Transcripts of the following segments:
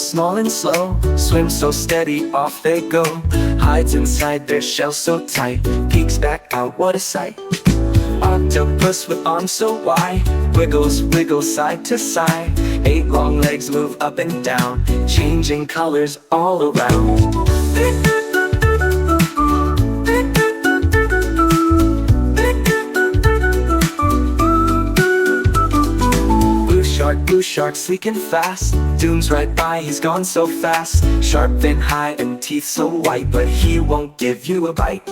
small and slow, swim so steady, off they go. Hides inside their shell so tight, peeks back out, what a sight. Octopus with arms so wide, wiggles, wiggles side to side. 8 long legs move up and down, changing colors all around. Blue shark, sleek and fast, zooms right by, he's gone so fast. Sharp fin high and teeth so white, but he won't give you a bite.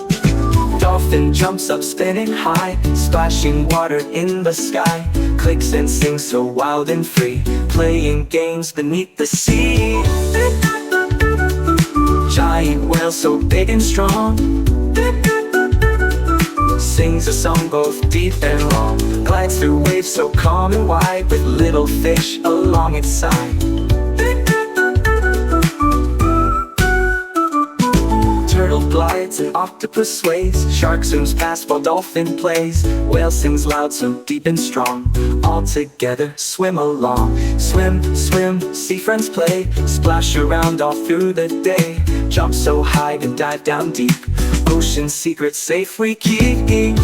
Dolphin jumps up spinning high, splashing water in the sky. Clicks and sings so wild and free, playing games beneath the sea. Giant whale so big and strong, sings a song both deep and long. Glides through waves so calm and wide, with little fish along its side. Turtle glides and octopus sways, shark zooms past while dolphin plays. Whale sings loud so deep and strong, all together swim along. Swim, swim, sea friends play, splash around all through the day. Jump so high and dive down deep, ocean secrets safe we keep.